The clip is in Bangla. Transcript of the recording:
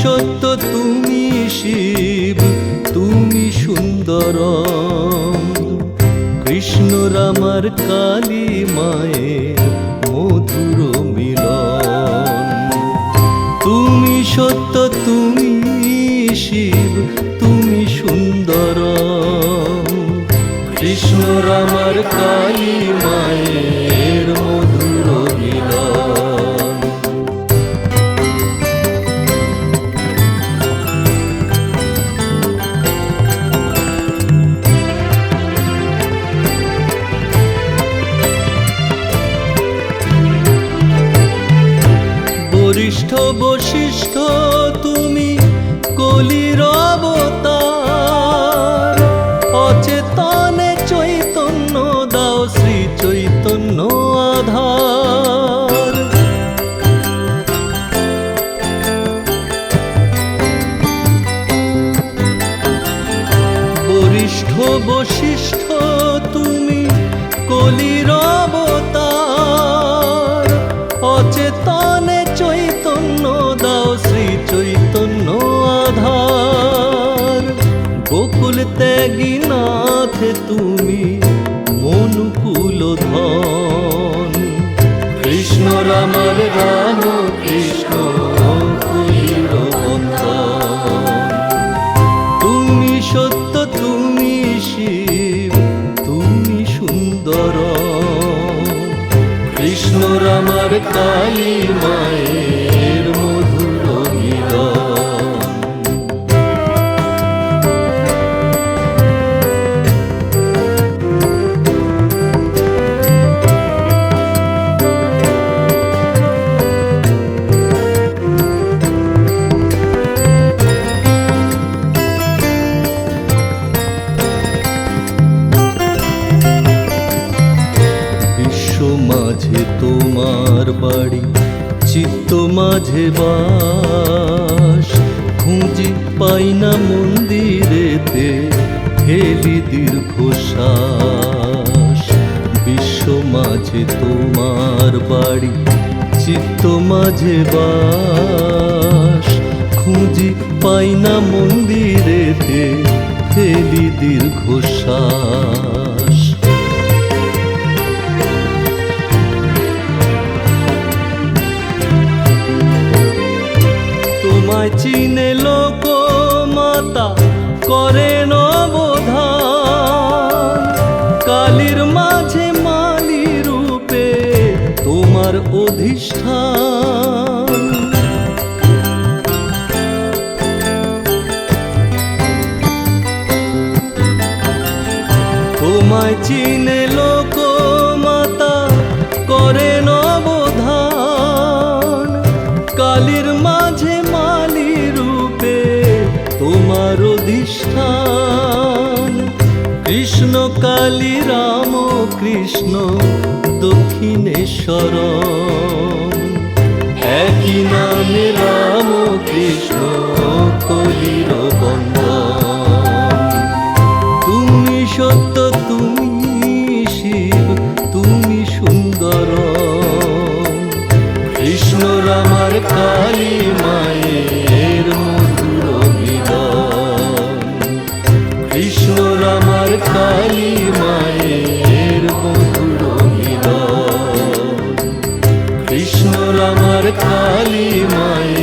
সত্য, তুমি শিব, তুমি সুন্দর। কৃষ্ণ রামার কালী মায়ের মধুর মিলন। তুমি সত্য, তুমি শিব, তুমি সুন্দর। কৃষ্ণ রামার কালী মায়ের মধুর মিলন। বরিষ্ঠ বশিষ্ঠ তুমি কলির অবতার। অচেতনে চৈতন্য দাও, শ্রী চৈতন্য আধার। বরিষ্ঠ বশিষ্ঠ তুমি কলির অবতার। অচেতনে চৈতন্য দাও, শ্রী চৈতন্য আধার। গোকুল ত্যাগী নাথ তুমি মনুকুল ধন। কৃষ্ণ রামার রাম, কৃষ্ণ কলির বন্ধন। তুমি সত্য, তুমি শিব, তুমি সুন্দর। কৃষ্ণ রামার কালী মায়ের মধুর মিলন। মাঝে তোমার বাড়ি, চিত্ত মাঝে বাস। খুঁজি পাই না মন্দিরেতে, ফেলি দীর্ঘশ্বাস। বিশ্ব মাঝে তোমার বাড়ি, চিত্ত মাঝে বাস। খুঁজি পাই না মন্দিরেতে, ফেলি দীর্ঘশ্বাস। তোমায় চিনে লোক মাতা করেন অবধান। কালীর মাঝে মালি রূপে তোমার অধিষ্ঠান। তোমায় চিনে লোক মাতা করেন অবধান। কালীর মাঝে মালি রূপে তোমার অধিষ্ঠান। কৃষ্ণ কালী রাম কৃষ্ণ দক্ষিণেশ্বর। একই নামে রাম কৃষ্ণ কলির বন্ধন। তুমি সত্য, তুমি শিব, তুমি সুন্দর। কৃষ্ণ রামার কালী মায়ের মধুর মিলন। কৃষ্ণ রামার কালী মায়ের মধুর মিলন। কৃষ্ণ রামার কালী মায়ের